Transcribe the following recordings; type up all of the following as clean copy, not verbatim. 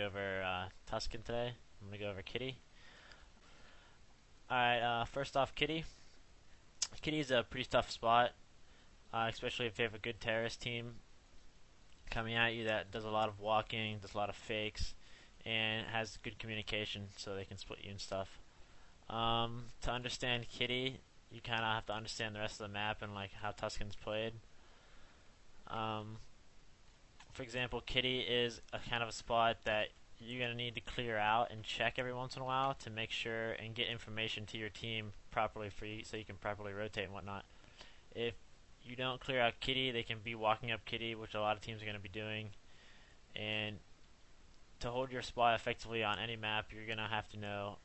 go over Tuscan today. I'm going to go over Kitty. Alright, first off, Kitty. Kitty's a pretty tough spot, especially if you have a good terrorist team coming at you that does a lot of walking, does a lot of fakes, and has good communication so they can split you and stuff. To understand Kitty, you kind of have to understand the rest of the map and like how Tuscan's played. For example, Kitty is a kind of a spot that you're going to need to clear out and check every once in a while to make sure and get information to your team properly for you so you can properly rotate and whatnot. If you don't clear out Kitty, they can be walking up Kitty, which a lot of teams are going to be doing. And to hold your spot effectively on any map, you're going to have to know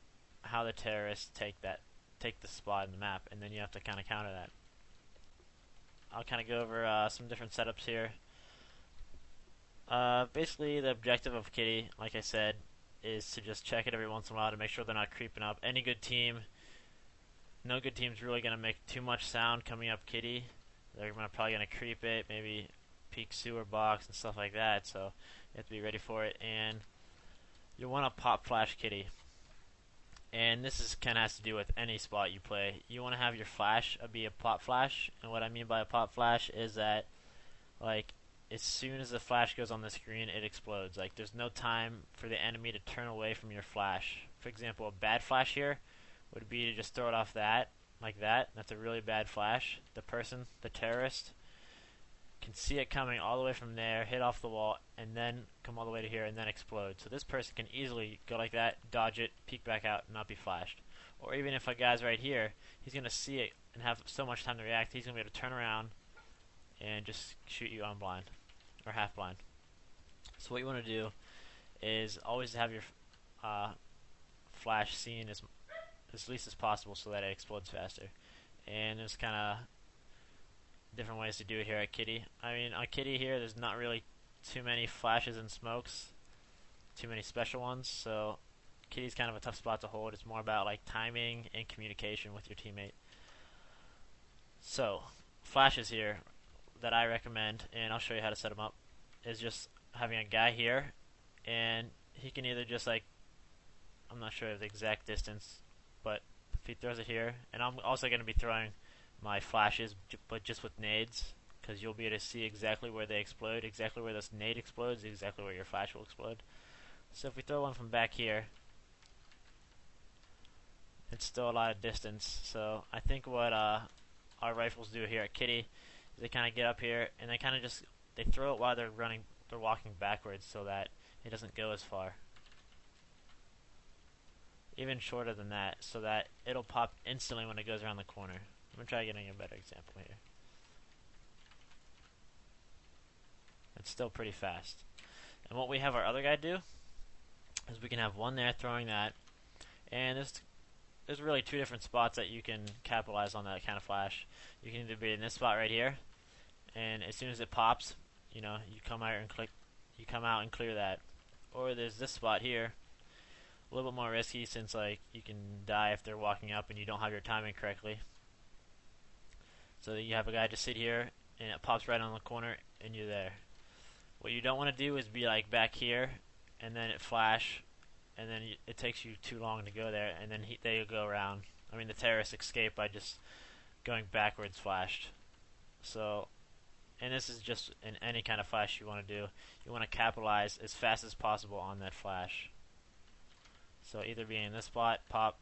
how the terrorists take the spot in the map, and then you have to kind of counter that. I'll kind of go over some different setups here. Basically, the objective of Kitty, like I said, is to just check it every once in a while to make sure they're not creeping up. Any good team, no good team's really going to make too much sound coming up Kitty. They're probably going to creep it, maybe peek sewer box and stuff like that, so you have to be ready for it. And you want to pop flash Kitty. And this is kind of has to do with any spot you play. You want to have your flash be a pop flash, and what I mean by a pop flash is that, like, as soon as the flash goes on the screen, it explodes. Like, there's no time for the enemy to turn away from your flash. For example, a bad flash here would be to just throw it off that, like that. That's a really bad flash. The person, the terrorist, can see it coming all the way from there, hit off the wall, and then come all the way to here and then explode. So this person can easily go like that, dodge it, peek back out, and not be flashed. Or even if a guy's right here, he's going to see it and have so much time to react, he's going to be able to turn around and just shoot you on blind or half blind. So what you want to do is always have your flash seen as least as possible so that it explodes faster. And there's kind of different ways to do it here at Kitty. I mean, on Kitty here, there's not really too many flashes and smokes, too many special ones, so Kitty's kind of a tough spot to hold. It's more about like timing and communication with your teammate. So, flashes here that I recommend, and I'll show you how to set them up, is just having a guy here, and he can either just like, I'm not sure of the exact distance, but if he throws it here, and I'm also going to be throwing my flashes, but just with nades, because you'll be able to see exactly where they explode, exactly where this nade explodes, exactly where your flash will explode. So if we throw one from back here, it's still a lot of distance. So I think what our rifles do here at Kitty is they kind of get up here and they kind of just they throw it while they're walking backwards, so that it doesn't go as far. Even shorter than that, so that it'll pop instantly when it goes around the corner. I'm going to try getting a better example here. It's still pretty fast. And what we have our other guy do is we can have one there throwing that, and there's really two different spots that you can capitalize on that kind of flash. You can either be in this spot right here, and as soon as it pops, you know, you come out and clear that. Or there's this spot here, a little bit more risky since like you can die if they're walking up and you don't have your timing correctly. So you have a guy just sit here and it pops right on the corner and you're there. What you don't want to do is be like back here and then it flash and then it takes you too long to go there, and then they go around. I mean, the terrorists escape by just going backwards flashed. So, and this is just in any kind of flash you want to do. You want to capitalize as fast as possible on that flash. So either be in this spot, pop,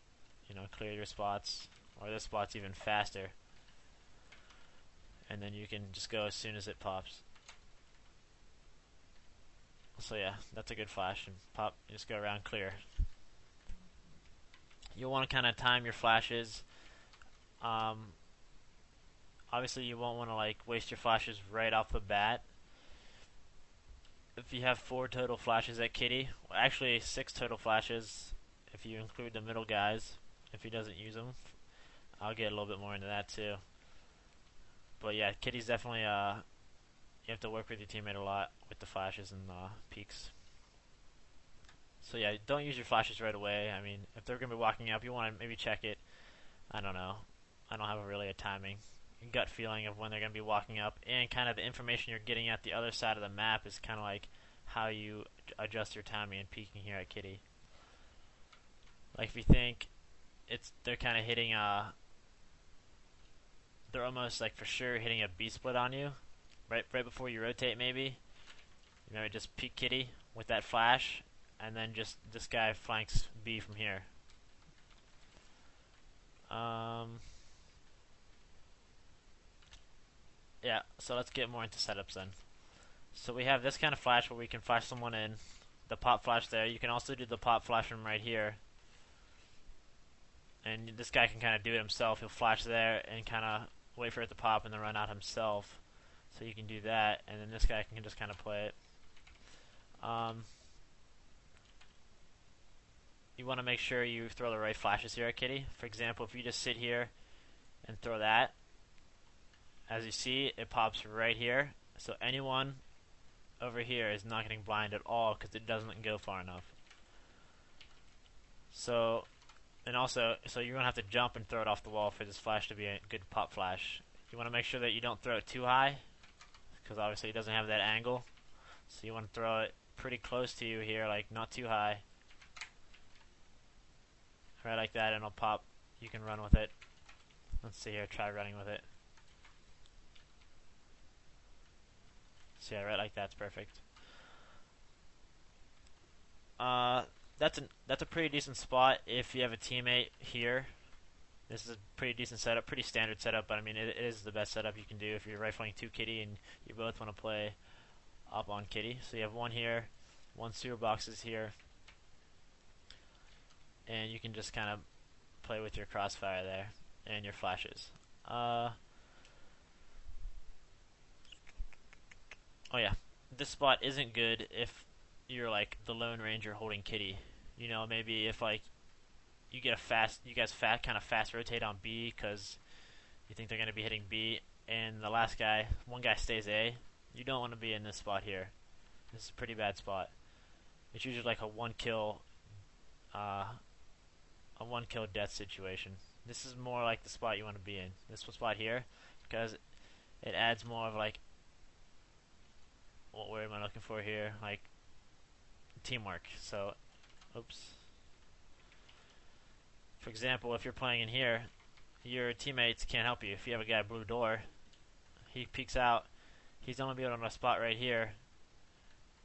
you know, clear your spots, or this spot's even faster. And then you can just go as soon as it pops. So yeah, that's a good flash, and pop, just go around clear. You'll want to kind of time your flashes. Obviously you won't want to like waste your flashes right off the bat. If you have 4 total flashes at Kitty, well, actually 6 total flashes if you include the middle guys, if he doesn't use them. I'll get a little bit more into that too. But yeah, Kitty's definitely you have to work with your teammate a lot with the flashes and peaks. So yeah, don't use your flashes right away. I mean, if they're going to be walking up, you want to maybe check it. I don't know. I don't have really a timing, gut feeling of when they're going to be walking up, and kind of the information you're getting at the other side of the map is kind of like how you adjust your timing and peeking here at kitty. Like if you think they're kind of hitting they're almost like for sure hitting a B split on you, right before you rotate maybe. You know, just peek kitty with that flash, and then just this guy flanks B from here. Yeah, so let's get more into setups then. So we have this kind of flash where we can flash someone in, the pop flash there. You can also do the pop flash from right here. And this guy can kind of do it himself. He'll flash there and kind of wait for it to pop and then run out himself. So you can do that, and then this guy can just kind of play it. You want to make sure you throw the right flashes here at kitty. For example, if you just sit here and throw that, as you see, it pops right here. So anyone over here is not getting blind at all because it doesn't go far enough. So, and also, so you're gonna have to jump and throw it off the wall for this flash to be a good pop flash. You want to make sure that you don't throw it too high because obviously it doesn't have that angle. So you want to throw it pretty close to you here, like not too high. Right like that, and it'll pop. You can run with it. Let's see here, try running with it. So yeah, right like that's perfect. That's a pretty decent spot if you have a teammate here. This is a pretty decent setup, pretty standard setup, but I mean it is the best setup you can do if you're rifling 2 kitty and you both want to play up on kitty. So you have one here, one sewer boxes here, and you can just kind of play with your crossfire there and your flashes. Oh yeah, this spot isn't good if you're like the Lone Ranger holding kitty. You know, maybe if like you guys kind of fast rotate on B because you think they're going to be hitting B, and the last guy, one guy stays A. You don't want to be in this spot here. This is a pretty bad spot. It's usually like a one kill death situation. This is more like the spot you want to be in. This spot here, because it adds more of like, what word am I looking for here? Like teamwork. So, oops. For example, if you're playing in here, your teammates can't help you. If you have a guy blue door, he peeks out, he's only be able to on a spot right here.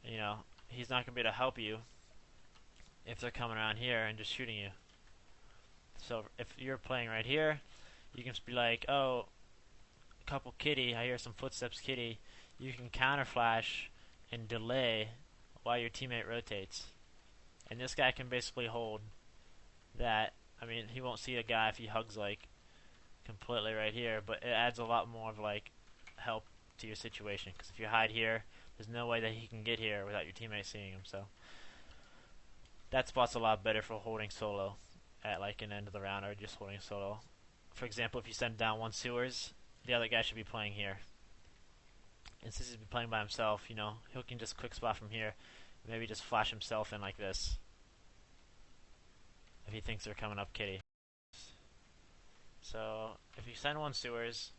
You know, he's not gonna be able to help you if they're coming around here and just shooting you. So if you're playing right here, you can just be like, oh, couple kitty, I hear some footsteps kitty. You can counter flash and delay while your teammate rotates. And this guy can basically hold that. I mean, he won't see a guy if he hugs like completely right here, but it adds a lot more of like help to your situation. Because if you hide here, there's no way that he can get here without your teammate seeing him. So that spot's a lot better for holding solo at like an end of the round or just holding solo. For example, if you send down one sewers, the other guy should be playing here. And since he's playing by himself, you know, he can just quick spot from here, maybe just flash himself in like this if he thinks they're coming up kitty. So if you send one sewers,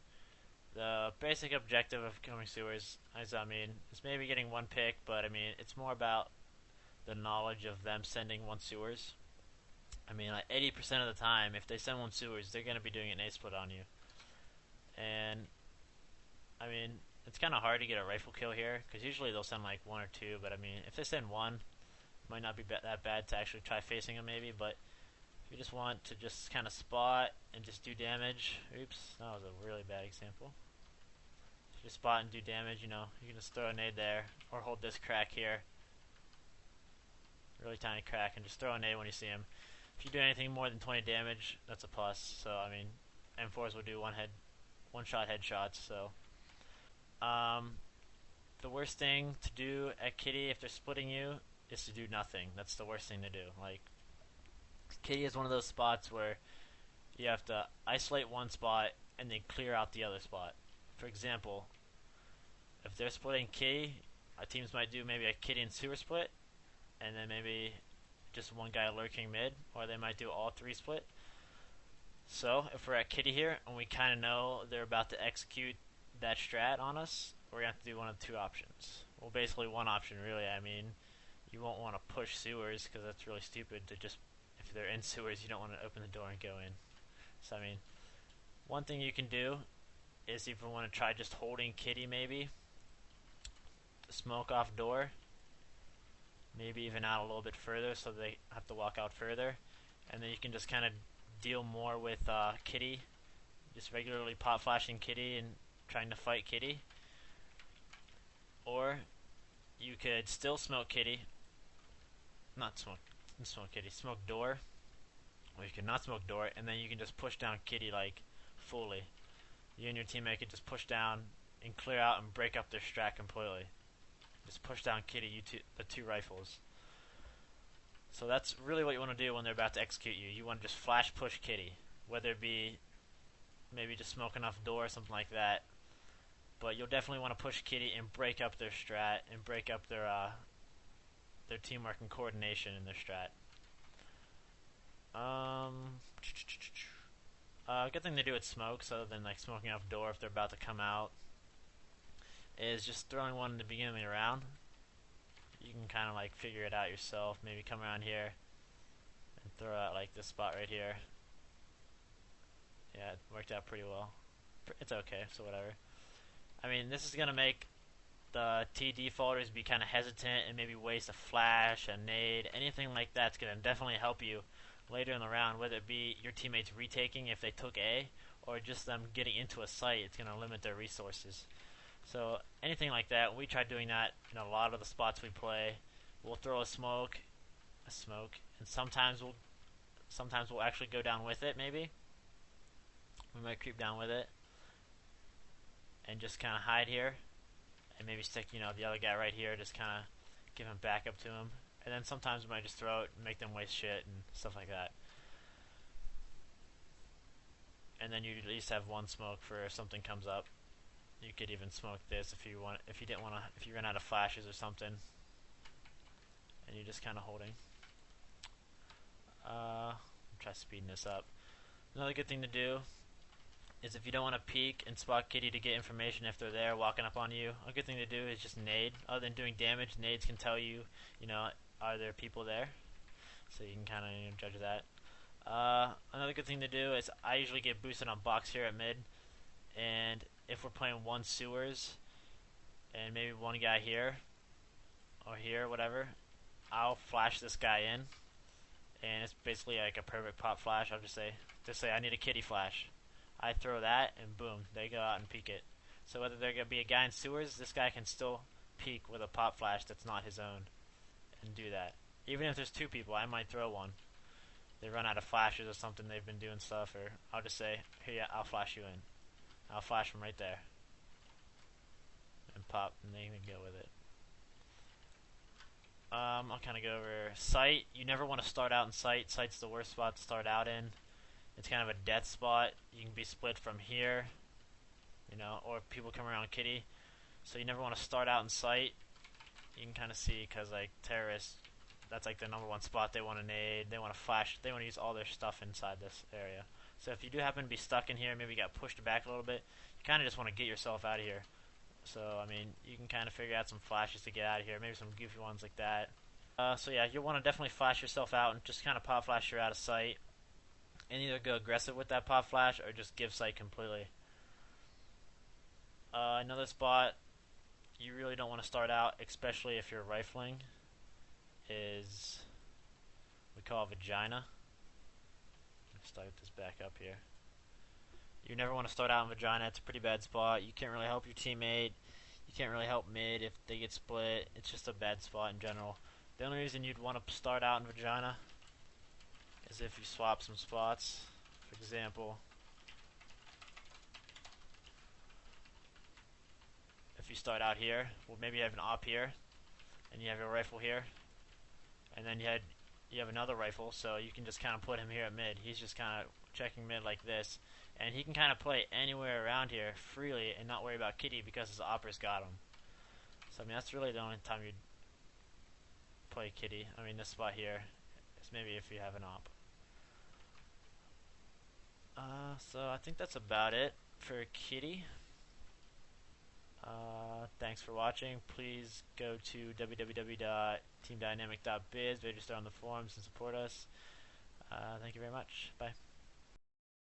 the basic objective of coming sewers is, I mean, it's maybe getting one pick, but I mean, it's more about the knowledge of them sending one sewers. I mean, like 80% of the time, if they send one sewers, they're going to be doing an A split on you. And I mean, it's kind of hard to get a rifle kill here, because usually they'll send like one or two, but I mean, if they send one, it might not be that bad to actually try facing them maybe, but if you just want to just kind of spot and just do damage, oops, that was a really bad example. If you just spot and do damage, you know, you can just throw a nade there, or hold this crack here, really tiny crack, and just throw a nade when you see him. If you do anything more than 20 damage, that's a plus, so I mean, M4s will do one shot headshots, so the worst thing to do at kitty if they're splitting you is to do nothing. That's the worst thing to do. Like, kitty is one of those spots where you have to isolate one spot and then clear out the other spot. For example, if they're splitting kitty, our teams might do maybe a kitty and sewer split, and then maybe just one guy lurking mid, or they might do all three split. So if we're at kitty here and we kind of know they're about to execute that strat on us, we're going to have to do one of two options. well, basically one option really. I mean, you won't want to push sewers because that's really stupid to just, if they're in sewers, you don't want to open the door and go in. So I mean, one thing you can do is if you want to try just holding kitty maybe, the smoke off door, maybe even out a little bit further so they have to walk out further, and then you can just kind of deal more with kitty, just regularly pop flashing kitty and trying to fight kitty. Or you could still smoke kitty, not smoke kitty, smoke door, or you could not smoke door, and then you can just push down kitty like fully. You and your teammate could just push down and clear out and break up their strat completely. Just push down kitty, the two rifles. So that's really what you want to do when they're about to execute you. You want to just flash push kitty, whether it be maybe just smoke enough door or something like that. But you'll definitely want to push kitty and break up their strat and break up their teamwork and coordination in their strat. Good thing to do with smokes, other than like smoking off door if they're about to come out, is just throwing one in the beginning of the round. You can kind of like figure it out yourself. Maybe come around here and throw out like this spot right here. Yeah, it worked out pretty well. It's okay, so whatever. I mean, this is gonna make the T defaulters be kind of hesitant and maybe waste a flash, a nade, anything like that's gonna definitely help you later in the round, whether it be your teammates retaking if they took A, or just them getting into a site. It's gonna limit their resources. So anything like that, we try doing that in a lot of the spots we play. We'll throw a smoke, and sometimes we'll actually go down with it. Maybe we might creep down with it and just kind of hide here, and maybe stick the other guy right here, just kind of give him backup to him. And then sometimes we might just throw it and make them waste shit and stuff like that. And then you at least have one smoke for if something comes up. You could even smoke this if you run out of flashes or something, and you're just kind of holding. Try speeding this up. Another good thing to do is if you don't want to peek and spot kitty to get information if they're there walking up on you, a good thing to do is just nade. Other than doing damage, nades can tell you, are there people there? So you can kind of judge that. Another good thing to do is I usually get boosted on box here at mid, and if we're playing one sewers and maybe one guy here or here, whatever, I'll flash this guy in, and it's basically like a perfect pop flash. I'll just say I need a kitty flash. I throw that, and boom, they go out and peek it. So whether they're gonna be a guy in sewers, this guy can still peek with a pop flash that's not his own, and do that. Even if there's two people, I might throw one. They run out of flashes or something, they've been doing stuff, or I'll just say, here, yeah, I'll flash you in. I'll flash them right there. And pop, and they can go with it. I'll kind of go over site. You never want to start out in site. Site's the worst spot to start out in. It's kind of a death spot. You can be split from here, or people come around kitty. So you never want to start out in site. You can kind of see, because like terrorists, that's like the #1 spot they want to nade. They want to flash. They want to use all their stuff inside this area. So if you do happen to be stuck in here, maybe got pushed back a little bit, you kind of just want to get yourself out of here. So I mean, you can kind of figure out some flashes to get out of here. Maybe some goofy ones like that. So yeah, you'll want to definitely flash yourself out and just kind of pop flash you're out of sight. And either go aggressive with that pop flash or just give sight completely. Another spot you really don't want to start out, especially if you're rifling, is we call vagina. Let's start this back up here. You never want to start out in vagina. It's a pretty bad spot. You can't really help your teammate. You can't really help mid if they get split. It's just a bad spot in general. The only reason you'd want to start out in vagina is if you swap some spots. For example, if you start out here, well, maybe you have an op here, and you have your rifle here, and then you have another rifle, so you can just kind of put him here at mid. He's just kind of checking mid like this, and he can kind of play anywhere around here freely and not worry about kitty because his opper's got him. So I mean, that's really the only time you'd play kitty. I mean, this spot here is maybe if you have an op. So I think that's about it for kitty. Thanks for watching. Please go to www.teamdynamic.biz, register on the forums, and support us. Thank you very much. Bye.